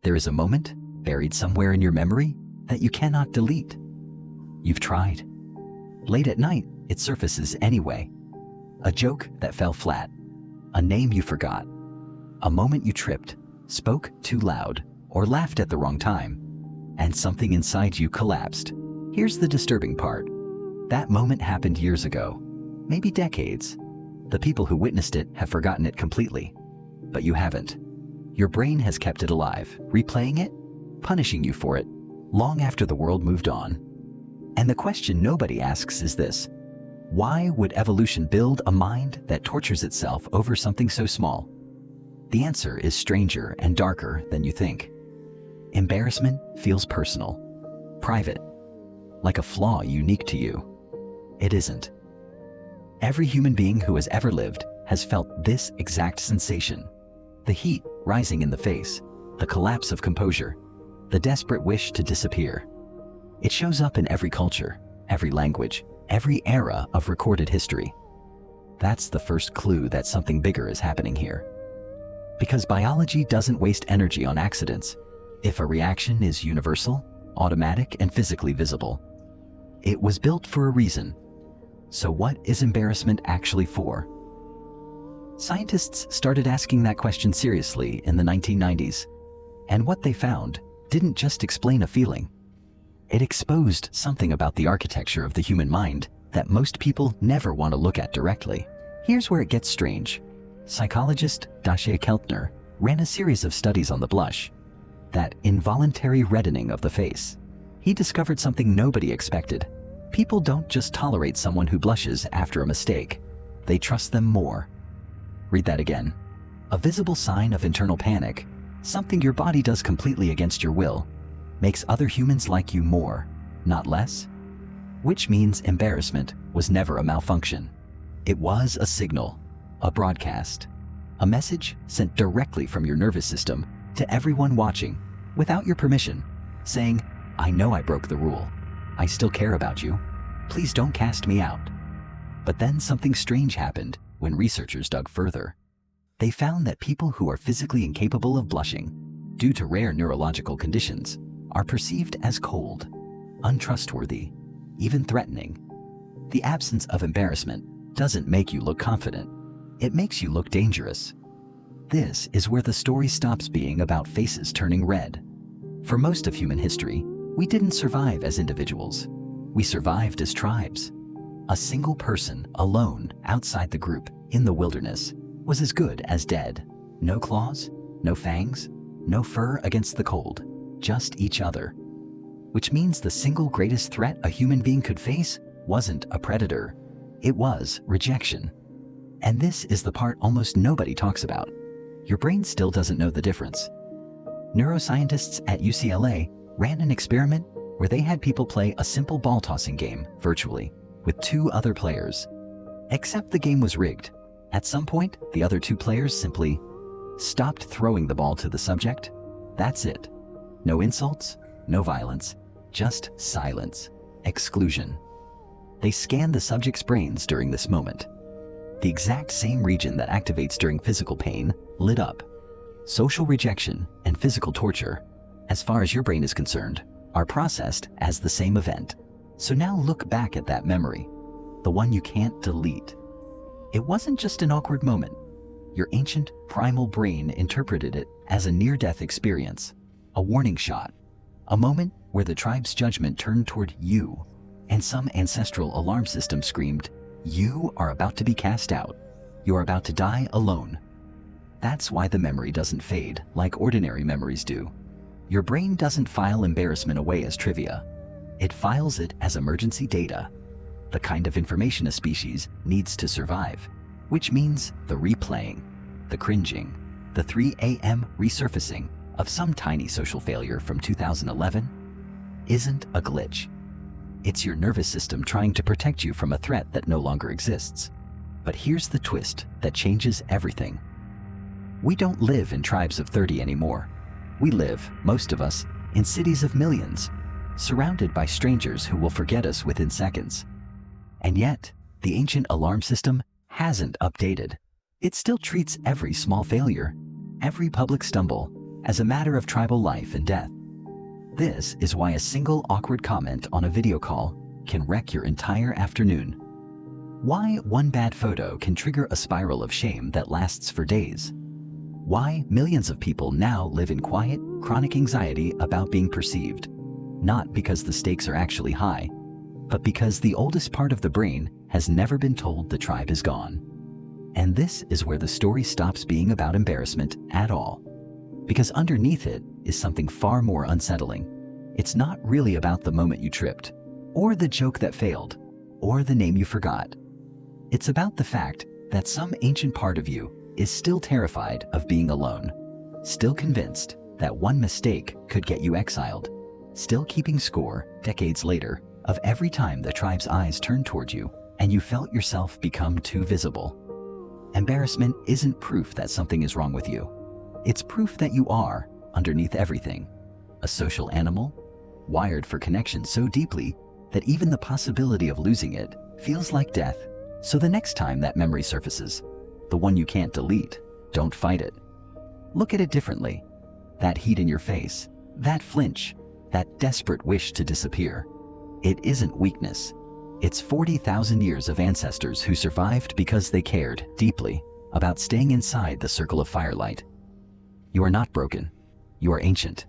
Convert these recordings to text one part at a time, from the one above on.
There is a moment buried somewhere in your memory that you cannot delete. You've tried. Late at night, it surfaces anyway. A joke that fell flat, a name you forgot, a moment you tripped, spoke too loud, or laughed at the wrong time, and something inside you collapsed. Here's the disturbing part. That moment happened years ago, maybe decades. The people who witnessed it have forgotten it completely, but you haven't. Your brain has kept it alive, replaying it, punishing you for it, long after the world moved on. And the question nobody asks is this: why would evolution build a mind that tortures itself over something so small? The answer is stranger and darker than you think. Embarrassment feels personal, private, like a flaw unique to you. It isn't. Every human being who has ever lived has felt this exact sensation. The heat rising in the face, the collapse of composure, the desperate wish to disappear. It shows up in every culture, every language, every era of recorded history. That's the first clue that something bigger is happening here. Because biology doesn't waste energy on accidents. If a reaction is universal, automatic, and physically visible, it was built for a reason. So what is embarrassment actually for? Scientists started asking that question seriously in the 1990s, and what they found didn't just explain a feeling. It exposed something about the architecture of the human mind that most people never want to look at directly. Here's where it gets strange. Psychologist Dacia Keltner ran a series of studies on the blush, that involuntary reddening of the face. He discovered something nobody expected. People don't just tolerate someone who blushes after a mistake. They trust them more. Read that again. A visible sign of internal panic, something your body does completely against your will, makes other humans like you more, not less. Which means embarrassment was never a malfunction. It was a signal, a broadcast, a message sent directly from your nervous system to everyone watching, without your permission, saying, "I know I broke the rule. I still care about you. Please don't cast me out." But then something strange happened when researchers dug further. They found that people who are physically incapable of blushing, due to rare neurological conditions, are perceived as cold, untrustworthy, even threatening. The absence of embarrassment doesn't make you look confident. It makes you look dangerous. This is where the story stops being about faces turning red. For most of human history, we didn't survive as individuals. We survived as tribes. A single person, alone, outside the group, in the wilderness, was as good as dead. No claws, no fangs, no fur against the cold, just each other. Which means the single greatest threat a human being could face wasn't a predator. It was rejection. And this is the part almost nobody talks about. Your brain still doesn't know the difference. Neuroscientists at UCLA ran an experiment where they had people play a simple ball tossing game virtually with two other players. Except the game was rigged. At some point, the other two players simply stopped throwing the ball to the subject. That's it. No insults, no violence, just silence, exclusion. They scanned the subject's brains during this moment. The exact same region that activates during physical pain lit up. Social rejection and physical torture, as far as your brain is concerned, are processed as the same event. So now look back at that memory, the one you can't delete. It wasn't just an awkward moment. Your ancient, primal brain interpreted it as a near-death experience, a warning shot, a moment where the tribe's judgment turned toward you, and some ancestral alarm system screamed, "You are about to be cast out. You're about to die alone." That's why the memory doesn't fade like ordinary memories do. Your brain doesn't file embarrassment away as trivia. It files it as emergency data, the kind of information a species needs to survive, which means the replaying, the cringing, the 3 a.m. resurfacing of some tiny social failure from 2011 isn't a glitch. It's your nervous system trying to protect you from a threat that no longer exists. But here's the twist that changes everything. We don't live in tribes of 30 anymore. We live, most of us, in cities of millions, surrounded by strangers who will forget us within seconds. And yet, the ancient alarm system hasn't updated. It still treats every small failure, every public stumble, as a matter of tribal life and death. This is why a single awkward comment on a video call can wreck your entire afternoon. Why one bad photo can trigger a spiral of shame that lasts for days. Why millions of people now live in quiet, chronic anxiety about being perceived, not because the stakes are actually high, but because the oldest part of the brain has never been told the tribe is gone. And this is where the story stops being about embarrassment at all. Because underneath it is something far more unsettling. It's not really about the moment you tripped, or the joke that failed, or the name you forgot. It's about the fact that some ancient part of you is still terrified of being alone, still convinced that one mistake could get you exiled, still keeping score, decades later, of every time the tribe's eyes turned toward you and you felt yourself become too visible. Embarrassment isn't proof that something is wrong with you. It's proof that you are, underneath everything, a social animal, wired for connection so deeply that even the possibility of losing it feels like death. So the next time that memory surfaces, the one you can't delete, don't fight it. Look at it differently. That heat in your face, that flinch, that desperate wish to disappear. It isn't weakness. It's 40,000 years of ancestors who survived because they cared deeply about staying inside the circle of firelight. You are not broken. You are ancient.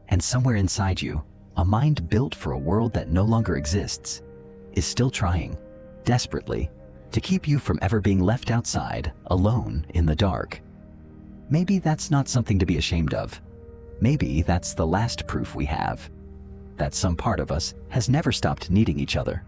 And somewhere inside you, a mind built for a world that no longer exists, is still trying, desperately, to keep you from ever being left outside, alone in the dark. Maybe that's not something to be ashamed of. Maybe that's the last proof we have that some part of us has never stopped needing each other.